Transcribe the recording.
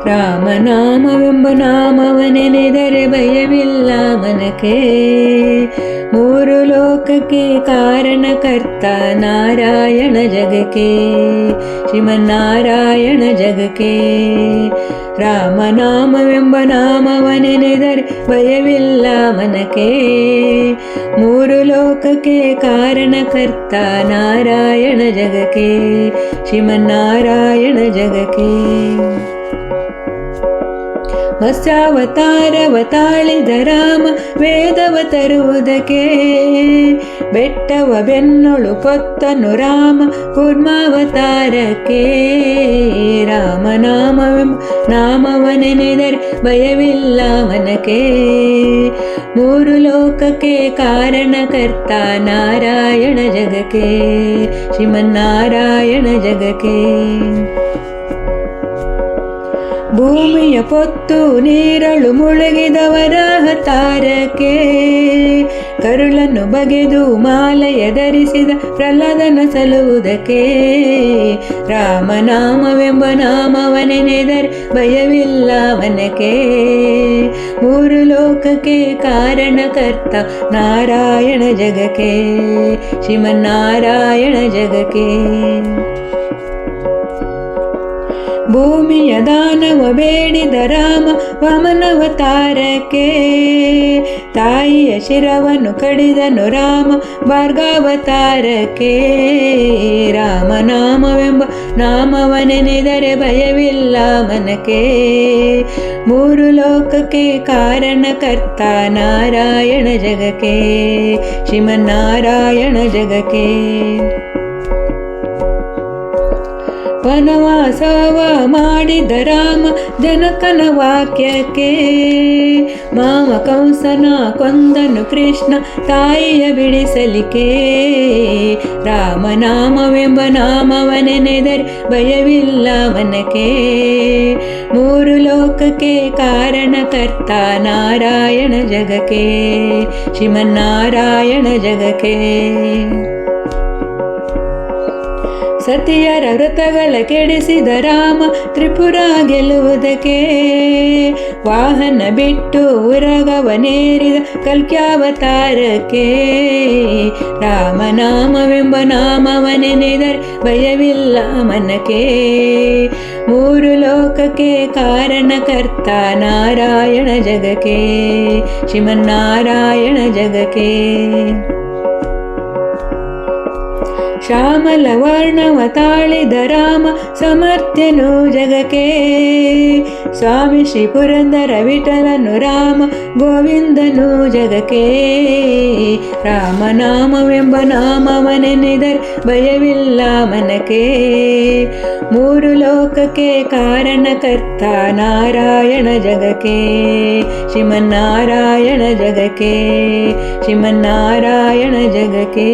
ರಾಮನಾಮವೆಂಬ ನಾಮವನೆನೆದರೆ ಭಯವಿಲ್ಲ ಮನಕ್ಕೆ. ಮೂರು ಲೋಕಕ್ಕೆ ಕಾರಣಕರ್ತ ನಾರಾಯಣ ಜಗಕ್ಕೆ, ಶ್ರೀಮನ್ನಾರಾಯಣ ಜಗಕ್ಕೆ. ರಾಮನಾಮವೆಂಬ ನಾಮವನೆನೆದರೆ ಭಯವಿಲ್ಲ ಮನಕ್ಕೆ. ಮೂರು ಲೋಕಕ್ಕೆ ಕಾರಣಕರ್ತ ನಾರಾಯಣ ಜಗಕ್ಕೆ, ಶ್ರೀಮನ್ನಾರಾಯಣ ಜಗಕ್ಕೆ. ಮತ್ಸ್ಯಾವತಾರವ ತಾಳಿದ ರಾಮ ವೇದವ ತರುವುದಕ್ಕೆ, ಬೆಟ್ಟವ ಬೆನ್ನೊಳು ಪೊತ್ತನು ರಾಮ ಕೂರ್ಮಾವತಾರಕ್ಕೆ. ರಾಮನಾಮವೆಂಬ ನಾಮವನೆನೆದರೆ ಭಯವಿಲ್ಲ ಮನಕ್ಕೆ. ಮೂರು ಲೋಕಕ್ಕೆ ಕಾರಣಕರ್ತ ನಾರಾಯಣ ಜಗಕ್ಕೆ, ಶ್ರೀಮನ್ನಾರಾಯಣ ಜಗಕ್ಕೆ. ಭೂಮಿಯ ಪೊತ್ತು ನೀರಳು ಮುಳುಗಿದವರ ತಾರಕ್ಕೆ, ಕರುಳನ್ನು ಬಗೆದು ಮಾಲೆಯ ಧರಿಸಿದ ಪ್ರಹ್ಲಾದನ ಸಲುವುದಕ್ಕೆ. ರಾಮನಾಮವೆಂಬ ನಾಮವನೆನೆದರೆ ಭಯವಿಲ್ಲ ಮನಕ್ಕೆ. ಮೂರು ಲೋಕಕ್ಕೆ ಕಾರಣಕರ್ತ ನಾರಾಯಣ ಜಗಕ್ಕೆ, ಶ್ರೀಮನ್ನಾರಾಯಣ ಜಗಕ್ಕೆ. ಭೂಮಿಯ ದಾನವ ಬೇಡಿದ ರಾಮ ವಾಮನವತಾರಕ್ಕೆ, ತಾಯಿಯ ಶಿರವನ್ನು ಕಡಿದನು ರಾಮ ಭಾರ್ಗಾವತಾರಕ್ಕೆ. ರಾಮನಾಮವೆಂಬ ನಾಮವನೆನೆದರೆ ಭಯವಿಲ್ಲ ಮನಕ್ಕೆ. ಮೂರು ಲೋಕಕ್ಕೆ ಕಾರಣಕರ್ತ ನಾರಾಯಣ ಜಗಕ್ಕೆ, ಶ್ರೀಮನ್ನಾರಾಯಣ ಜಗಕ್ಕೆ. ವನವಾಸವ ಮಾಡಿದ ರಾಮ ಜನಕನ ವಾಕ್ಯಕ್ಕೆ, ಮಾವ ಕಂಸನ ಕೊಂದನು ಕೃಷ್ಣ ತಾಯಿಯ ಬಿಡಿಸಲಿಕ್ಕೆ. ರಾಮನಾಮವೆಂಬ ನಾಮವನೆನೆದರೆ ಭಯವಿಲ್ಲ ಮನಕ್ಕೆ. ಮೂರು ಲೋಕಕ್ಕೆ ಕಾರಣಕರ್ತ ನಾರಾಯಣ ಜಗಕ್ಕೆ, ಶ್ರೀಮನ್ನಾರಾಯಣ ಜಗಕ್ಕೆ. ಸತಿಯರ ವ್ರತಗಳ ಕೆಡಿಸಿದ ರಾಮ ತ್ರಿಪುರ ಗೆಲ್ಲುವುದಕ್ಕೆ, ವಾಹನ ಬಿಟ್ಟು ಉರಗವನೇರಿದ ಕಲ್ಕ್ಯಾವತಾರಕ್ಕೆ. ರಾಮನಾಮವೆಂಬ ನಾಮವನೆನೆದರೆ ಭಯವಿಲ್ಲ ಮನಕ್ಕೆ. ಮೂರು ಲೋಕಕ್ಕೆ ಕಾರಣಕರ್ತ ನಾರಾಯಣ ಜಗಕ್ಕೆ, ಶ್ರೀಮನ್ನಾರಾಯಣ ಜಗಕ್ಕೆ. ಶ್ಯಾಮಲ ವರ್ಣವ ತಾಳಿದ ರಾಮ ಸಮರ್ಥ್ಯನು ಜಗಕ್ಕೆ, ಸ್ವಾಮಿ ಶ್ರೀ ಪುರಂದರ ವಿಠಲನು ರಾಮ ಗೋವಿಂದನು ಜಗಕ್ಕೆ. ರಾಮನಾಮವೆಂಬ ನಾಮವನೆನೆದರೆ ಭಯವಿಲ್ಲ ಮನಕ್ಕೆ. ಮೂರು ಲೋಕಕ್ಕೆ ಕಾರಣಕರ್ತ ನಾರಾಯಣ ಜಗಕ್ಕೆ, ಶ್ರೀಮನ್ನಾರಾಯಣ ಜಗಕ್ಕೆ, ಶ್ರೀಮನ್ನಾರಾಯಣ ಜಗಕ್ಕೆ.